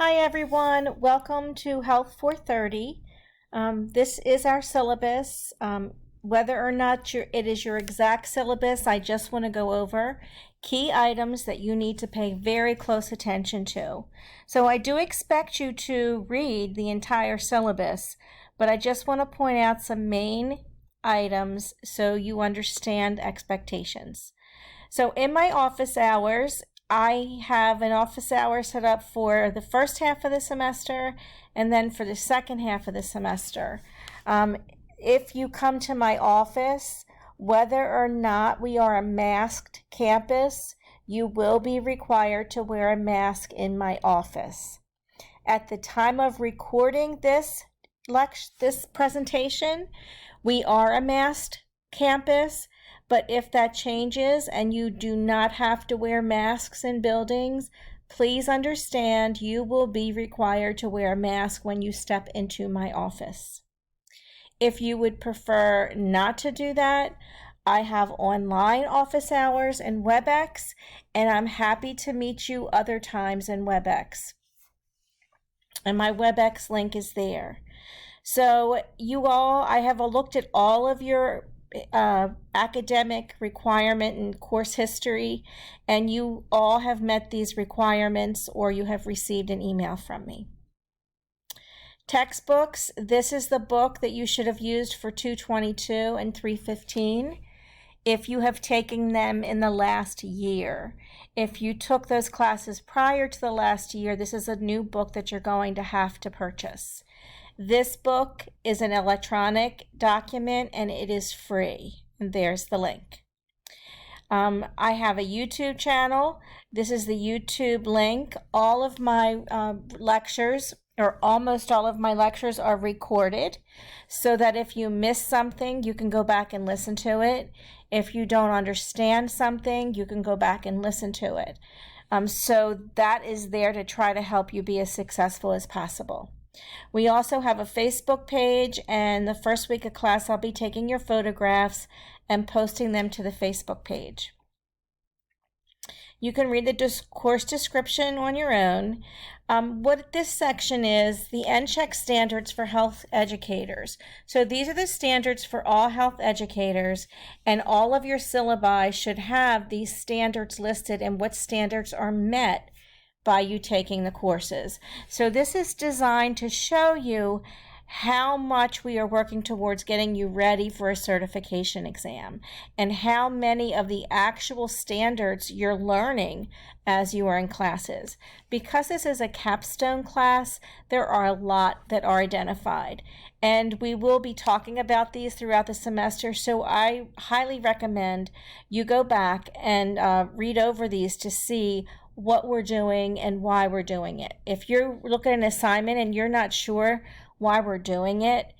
Hi everyone, welcome to Health 430. This is our syllabus. Whether or not it is your exact syllabus, I just want to go over key items that you need to pay very close attention to. So I do expect you to read the entire syllabus, but I just want to point out some main items so you understand expectations. So in my office hours, I have an office hour set up for the first half of the semester and then for the second half of the semester. If you come to my office, whether or not we are a masked campus, you will be required to wear a mask in my office. At the time of recording this presentation, we are a masked campus. But if that changes and you do not have to wear masks in buildings, please understand you will be required to wear a mask when you step into my office. If you would prefer not to do that, I have online office hours in WebEx, and I'm happy to meet you other times in WebEx. And my WebEx link is there. So I have looked at all of your academic requirement and course history, and you all have met these requirements or you have received an email from me. Textbooks, this is the book that you should have used for 222 and 315 if you have taken them in the last year. If you took those classes prior to the last year, this is a new book that you're going to have to purchase. This book is an electronic document and it is free. And there's the link. I have a YouTube channel. This is the YouTube link. All of my lectures, or almost all of my lectures, are recorded so that if you miss something, you can go back and listen to it. If you don't understand something, you can go back and listen to it. So that is there to try to help you be as successful as possible. We also have a Facebook page, and the first week of class I'll be taking your photographs and posting them to the Facebook page. You can read the course description on your own. What this section is, the NCHEC standards for health educators. So these are the standards for all health educators, and all of your syllabi should have these standards listed and what standards are met by you taking the courses. So this is designed to show you how much we are working towards getting you ready for a certification exam and how many of the actual standards you're learning as you are in classes. Because this is a capstone class, there are a lot that are identified, and we will be talking about these throughout the semester, so I highly recommend you go back and read over these to see what we're doing and why we're doing it. If you're looking at an assignment and you're not sure why we're doing it,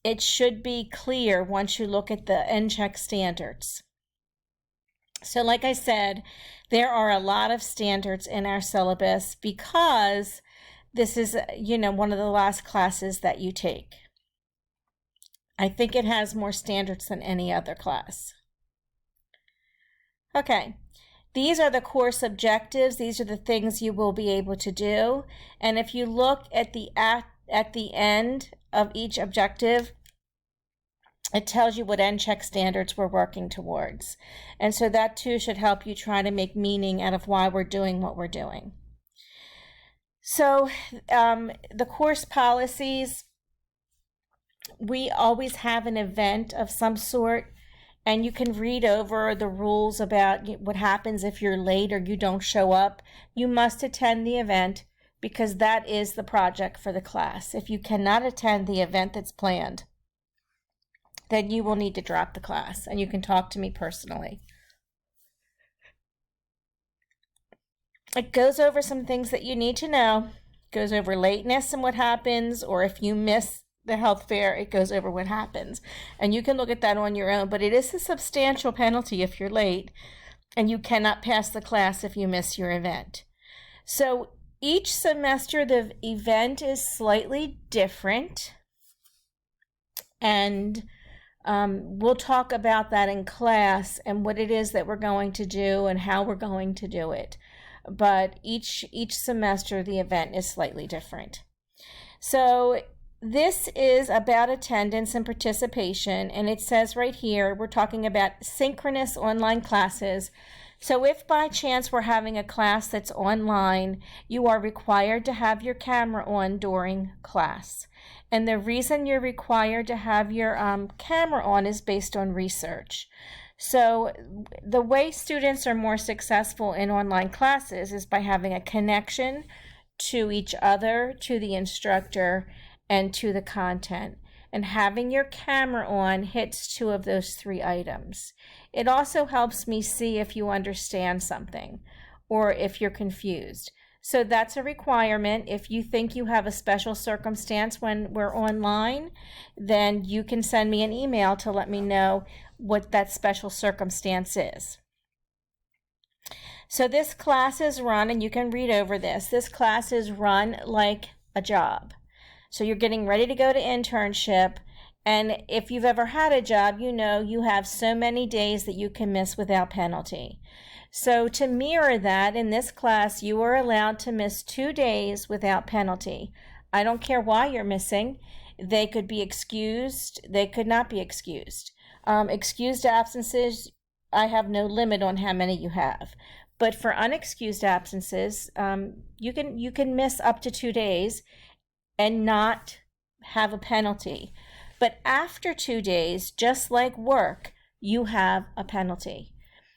it should be clear once you look at the NCHEC standards. So like I said, there are a lot of standards in our syllabus because this is, one of the last classes that you take. I think it has more standards than any other class. Okay. These are the course objectives. These are the things you will be able to do. And if you look at the end of each objective, it tells you what NCHEC standards we're working towards. And so that too should help you try to make meaning out of why we're doing what we're doing. So the course policies, we always have an event of some sort. And you can read over the rules about what happens if you're late or you don't show up. You must attend the event because that is the project for the class. If you cannot attend the event that's planned, then you will need to drop the class, and you can talk to me personally. It goes over some things that you need to know. It goes over lateness and what happens, or if you miss the health fair, it goes over what happens. And you can look at that on your own, but it is a substantial penalty if you're late, and you cannot pass the class if you miss your event. So each semester, the event is slightly different, and we'll talk about that in class and what it is that we're going to do and how we're going to do it. but each semester the event is slightly different. So this is about attendance and participation, and it says right here we're talking about synchronous online classes. So if by chance we're having a class that's online, you are required to have your camera on during class. And the reason you're required to have your camera on is based on research. So the way students are more successful in online classes is by having a connection to each other, to the instructor, and to the content. And having your camera on hits 2 of those 3 items. It also helps me see if you understand something or if you're confused. So that's a requirement. If you think you have a special circumstance when we're online, then you can send me an email to let me know what that special circumstance is. So this class is run, and you can read over this. This class is run like a job. So you're getting ready to go to internship, and if you've ever had a job, you know you have so many days that you can miss without penalty. So to mirror that, in this class, you are allowed to miss 2 days without penalty. I don't care why you're missing. They could be excused. They could not be excused. Excused absences, I have no limit on how many you have. But for unexcused absences, you can miss up to 2 days and not have a penalty. But after 2 days, just like work, you have a penalty.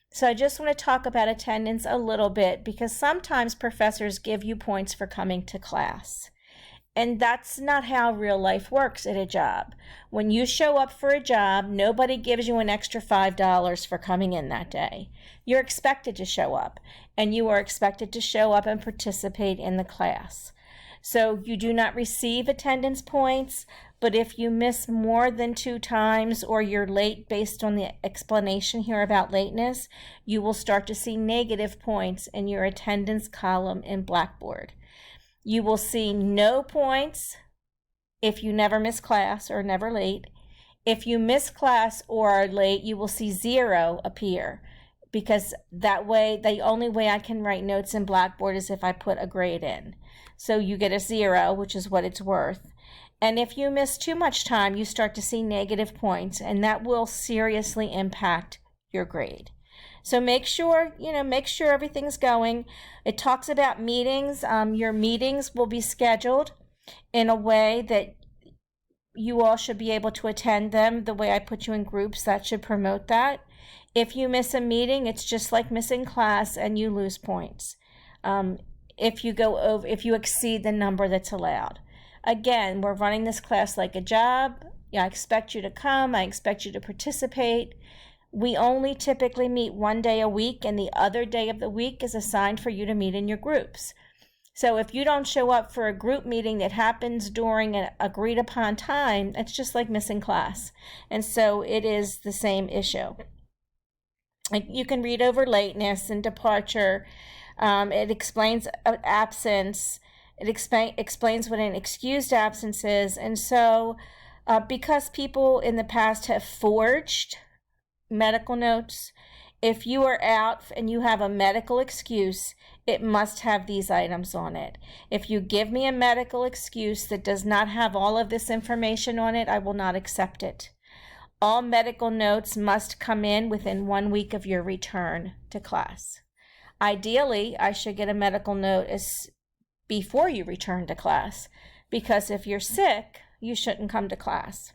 So I just want to talk about attendance a little bit, because sometimes professors give you points for coming to class. And that's not how real life works at a job. When you show up for a job, nobody gives you an extra $5 for coming in that day. You're expected to show up, and you are expected to show up and participate in the class. So you do not receive attendance points, but if you miss more than 2 times or you're late based on the explanation here about lateness, you will start to see negative points in your attendance column in Blackboard. You will see no points if you never miss class or never late. If you miss class or are late, you will see 0 appear, because that way, the only way I can write notes in Blackboard is if I put a grade in. So you get a 0, which is what it's worth. And if you miss too much time, you start to see negative points, and that will seriously impact your grade. So make sure everything's going. It talks about meetings. Your meetings will be scheduled in a way that you all should be able to attend them. The way I put you in groups, that should promote that. If you miss a meeting, it's just like missing class, and you lose points. If you exceed the number that's allowed. Again, we're running this class like a job. I expect you to come. I expect you to participate. We only typically meet 1 day a week, and the other day of the week is assigned for you to meet in your groups. So if you don't show up for a group meeting that happens during an agreed upon time, it's just like missing class. And so it is the same issue. You can read over lateness and departure. It explains absence. It explains what an excused absence is. And so because people in the past have forged medical notes, if you are out and you have a medical excuse, it must have these items on it. If you give me a medical excuse that does not have all of this information on it, I will not accept it. All medical notes must come in within 1 week of your return to class. Ideally, I should get a medical note before you return to class, because if you're sick, you shouldn't come to class.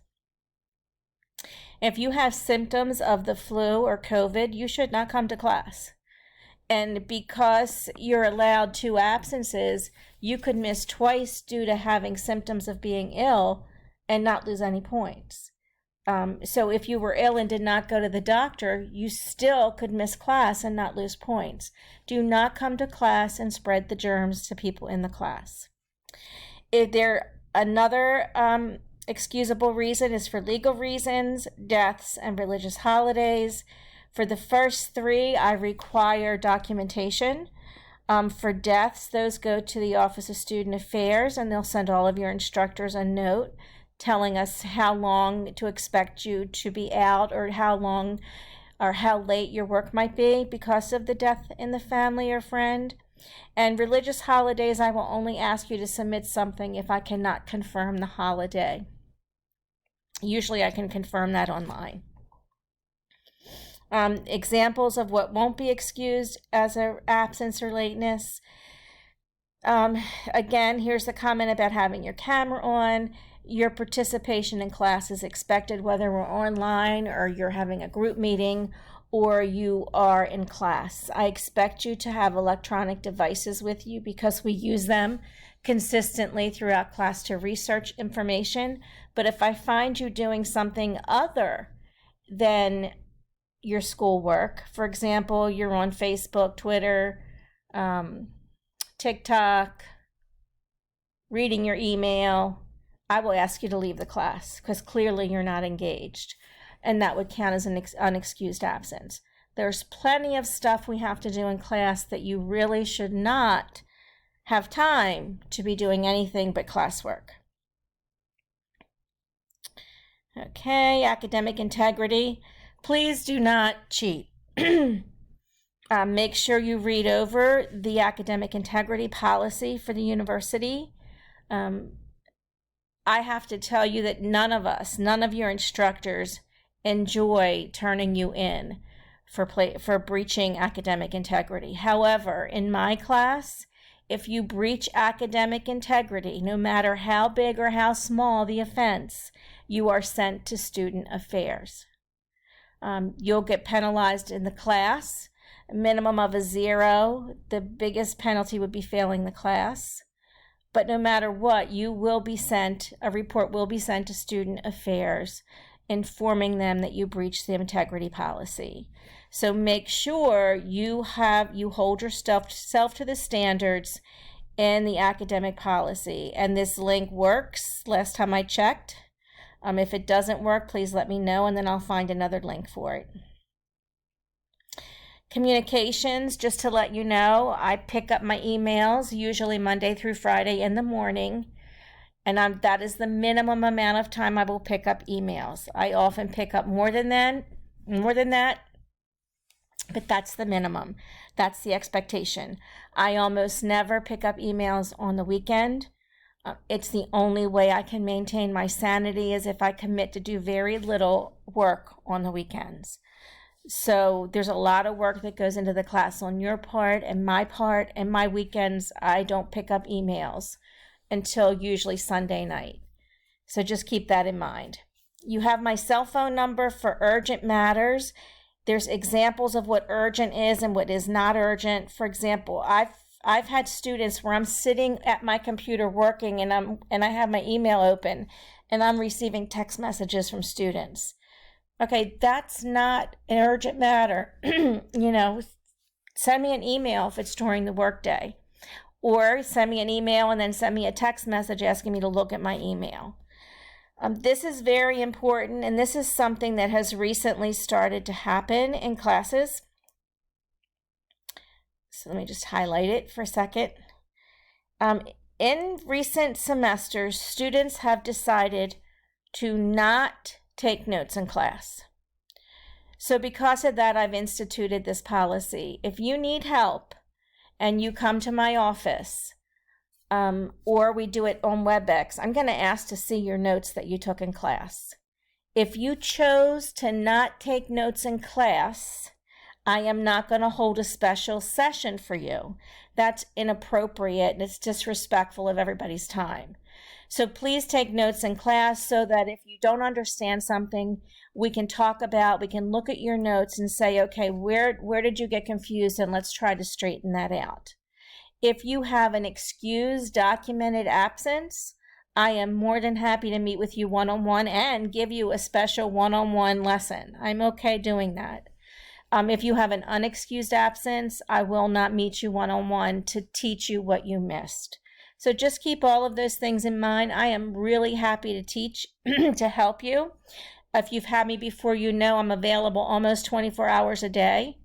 If you have symptoms of the flu or COVID, you should not come to class. And because you're allowed 2 absences, you could miss twice due to having symptoms of being ill and not lose any points. So if you were ill and did not go to the doctor, you still could miss class and not lose points. Do not come to class and spread the germs to people in the class. Another excusable reason is for legal reasons, deaths, and religious holidays. For the first 3, I require documentation. For deaths, those go to the Office of Student Affairs, and they'll send all of your instructors a note telling us how long to expect you to be out, or how long or how late your work might be because of the death in the family or friend. And religious holidays, I will only ask you to submit something if I cannot confirm the holiday. Usually I can confirm that online. Examples of what won't be excused as an absence or lateness. Again, here's the comment about having your camera on. Your participation in class is expected whether we're online or you're having a group meeting or you are in class. I expect you to have electronic devices with you because we use them consistently throughout class to research information. But if I find you doing something other than your schoolwork, for example, you're on Facebook, Twitter, TikTok, reading your email, I will ask you to leave the class because clearly you're not engaged, and that would count as an unexcused absence. There's plenty of stuff we have to do in class that you really should not have time to be doing anything but classwork. Okay, academic integrity. Please do not cheat. Make sure you read over the academic integrity policy for the university. I have to tell you that none of your instructors enjoy turning you in for breaching academic integrity. However, in my class, if you breach academic integrity, no matter how big or how small the offense, you are sent to student affairs. You'll get penalized in the class, a minimum of a 0. The biggest penalty would be failing the class. But no matter what, a report will be sent to student affairs, informing them that you breached the integrity policy. So make sure you hold yourself to the standards in the academic policy. And this link works last time I checked. If it doesn't work, please let me know, and then I'll find another link for it. Communications, just to let you know, I pick up my emails usually Monday through Friday in the morning, and that is the minimum amount of time I will pick up emails. I often pick up more than that, but that's the minimum. That's the expectation. I almost never pick up emails on the weekend. It's the only way I can maintain my sanity is if I commit to do very little work on the weekends. So there's a lot of work that goes into the class on your part and my weekends. I don't pick up emails until usually Sunday night. So just keep that in mind. You have my cell phone number for urgent matters. There's examples of what urgent is and what is not urgent. For example, I've had students where I'm sitting at my computer working and I have my email open and I'm receiving text messages from students. Okay, that's not an urgent matter. Send me an email if it's during the workday, or send me an email and then send me a text message asking me to look at my email. This is very important, and this is something that has recently started to happen in classes. So let me just highlight it for a second. In recent semesters, students have decided to not take notes in class. So because of that, I've instituted this policy. If you need help and you come to my office, or we do it on WebEx, I'm going to ask to see your notes that you took in class. If you chose to not take notes in class, I am not going to hold a special session for you. That's inappropriate and it's disrespectful of everybody's time. So please take notes in class so that if you don't understand something, we can look at your notes and say, okay, where did you get confused, and let's try to straighten that out. If you have an excused documented absence, I am more than happy to meet with you one-on-one and give you a special one-on-one lesson. I'm okay doing that. If you have an unexcused absence, I will not meet you one-on-one to teach you what you missed. So just keep all of those things in mind. I am really happy to teach, to help you. If you've had me before, you know I'm available almost 24 hours a day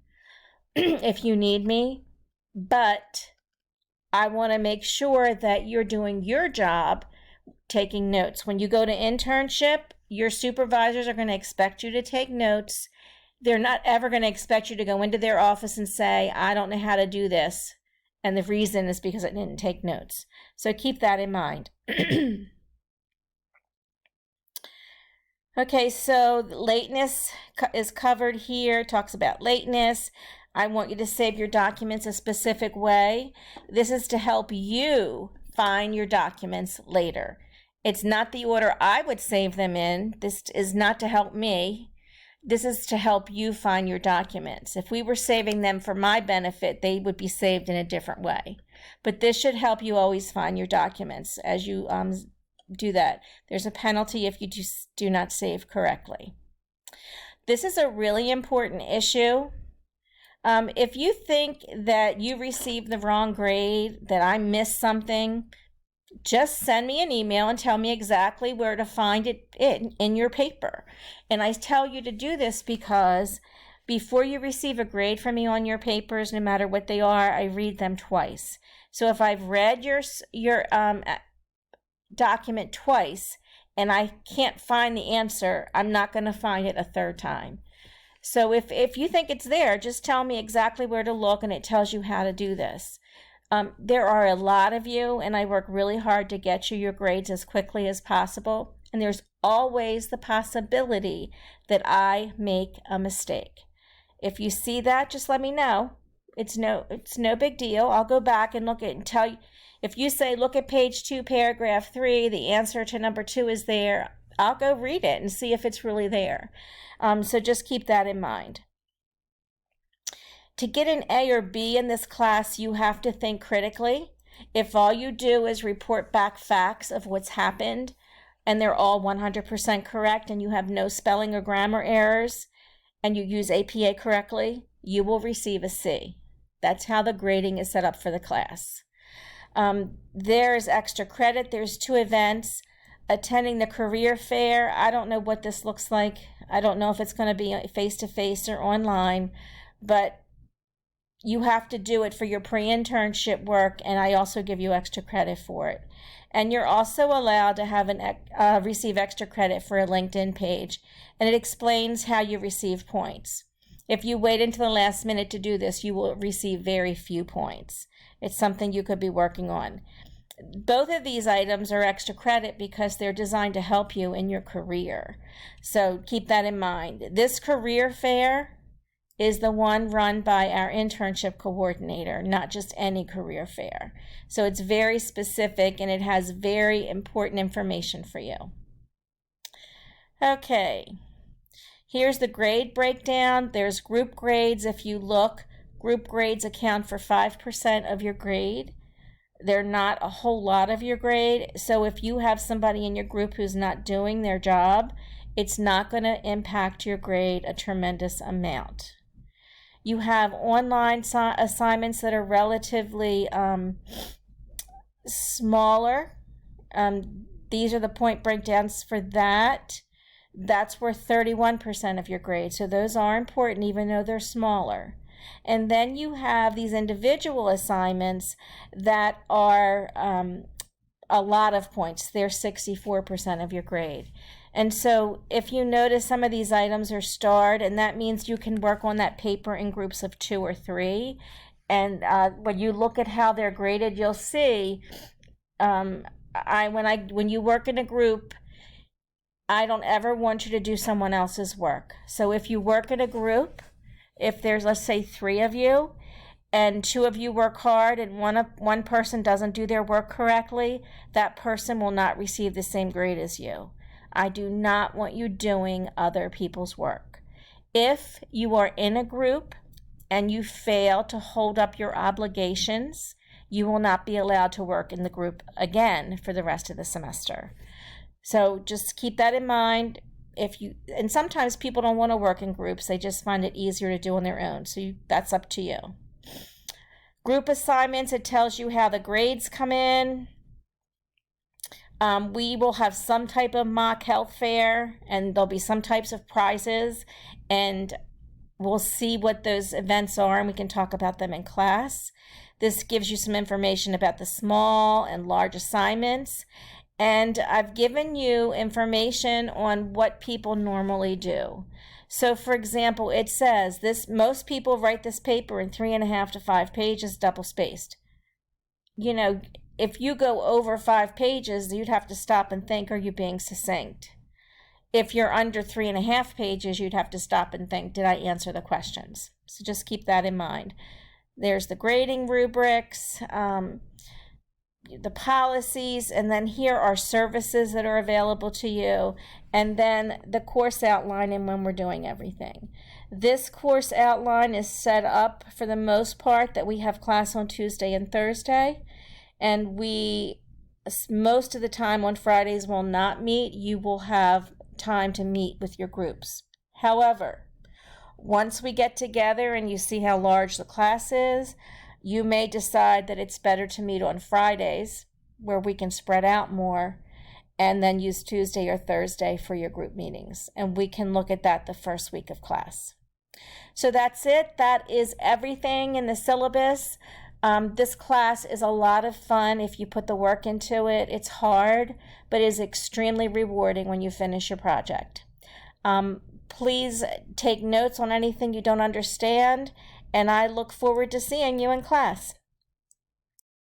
if you need me. But I want to make sure that you're doing your job taking notes. When you go to internship, your supervisors are going to expect you to take notes. They're not ever going to expect you to go into their office and say, I don't know how to do this, And the reason is because I didn't take notes. So keep that in mind. Okay, so lateness is covered here, talks about lateness. I want you to save your documents a specific way. This is to help you find your documents later. It's not the order I would save them in. This is not to help me. This is to help you find your documents. If we were saving them for my benefit, they would be saved in a different way. But this should help you always find your documents as you do that. There's a penalty if you do not save correctly. This is a really important issue. If you think that you received the wrong grade, that I missed something, just send me an email and tell me exactly where to find it in your paper. And I tell you to do this because before you receive a grade from me on your papers, no matter what they are, I read them twice. So if I've read your document twice and I can't find the answer, I'm not going to find it a third time. So if you think it's there, just tell me exactly where to look and it tells you how to do this. There are a lot of you, and I work really hard to get you your grades as quickly as possible. And there's always the possibility that I make a mistake. If you see that, just let me know. It's no big deal. I'll go back and look at it and tell you. If you say, look at page 2, paragraph 3, the answer to number 2 is there, I'll go read it and see if it's really there. So just keep that in mind. To get an A or B in this class, you have to think critically. If all you do is report back facts of what's happened, and they're all 100% correct, and you have no spelling or grammar errors, and you use APA correctly, you will receive a C. That's how the grading is set up for the class. There's extra credit. There's 2 events. Attending the career fair. I don't know what this looks like. I don't know if it's going to be face-to-face or online, but you have to do it for your pre-internship work, and I also give you extra credit for it. And you're also allowed to have receive extra credit for a LinkedIn page, and it explains how you receive points. If you wait until the last minute to do this, you will receive very few points. It's something you could be working on. Both of these items are extra credit because they're designed to help you in your career. So keep that in mind. This career fair is the one run by our internship coordinator, not just any career fair. So it's very specific and it has very important information for you. Okay, here's the grade breakdown. There's group grades. If you look, group grades account for 5% of your grade. They're not a whole lot of your grade. So if you have somebody in your group who's not doing their job, it's not going to impact your grade a tremendous amount. You have online assignments that are relatively smaller. These are the point breakdowns for that. That's worth 31% of your grade. So those are important even though they're smaller. And then you have these individual assignments that are a lot of points. They're 64% of your grade. And so if you notice some of these items are starred, and that means you can work on that paper in groups of 2 or 3. And when you look at how they're graded, you'll see when you work in a group, I don't ever want you to do someone else's work. So if you work in a group, if there's, let's say, 3 of you, and 2 of you work hard and one person doesn't do their work correctly, that person will not receive the same grade as you. I do not want you doing other people's work. If you are in a group and you fail to hold up your obligations, you will not be allowed to work in the group again for the rest of the semester. So just keep that in mind. And sometimes people don't want to work in groups. They just find it easier to do on their own. So that's up to you. Group assignments, it tells you how the grades come in. We will have some type of mock health fair, and there'll be some types of prizes, and we'll see what those events are, and we can talk about them in class. This gives you some information about the small and large assignments, and I've given you information on what people normally do. So, for example, it says most people write this paper in 3.5 to 5 pages, double-spaced. you know, if you go over 5 pages, you'd have to stop and think, are you being succinct? If you're under 3.5 pages, you'd have to stop and think, did I answer the questions? So just keep that in mind. There's the grading rubrics, the policies, and then here are services that are available to you, and then the course outline and when we're doing everything. This course outline is set up for the most part that we have class on Tuesday and Thursday, and we most of the time on Fridays will not meet. You will have time to meet with your groups. However, once we get together and you see how large the class is, you may decide that it's better to meet on Fridays where we can spread out more, and then use Tuesday or Thursday for your group meetings. And we can look at that the first week of class. So that's it. That is everything in the syllabus. This class is a lot of fun if you put the work into it. It's hard, but it is extremely rewarding when you finish your project. Please take notes on anything you don't understand, and I look forward to seeing you in class.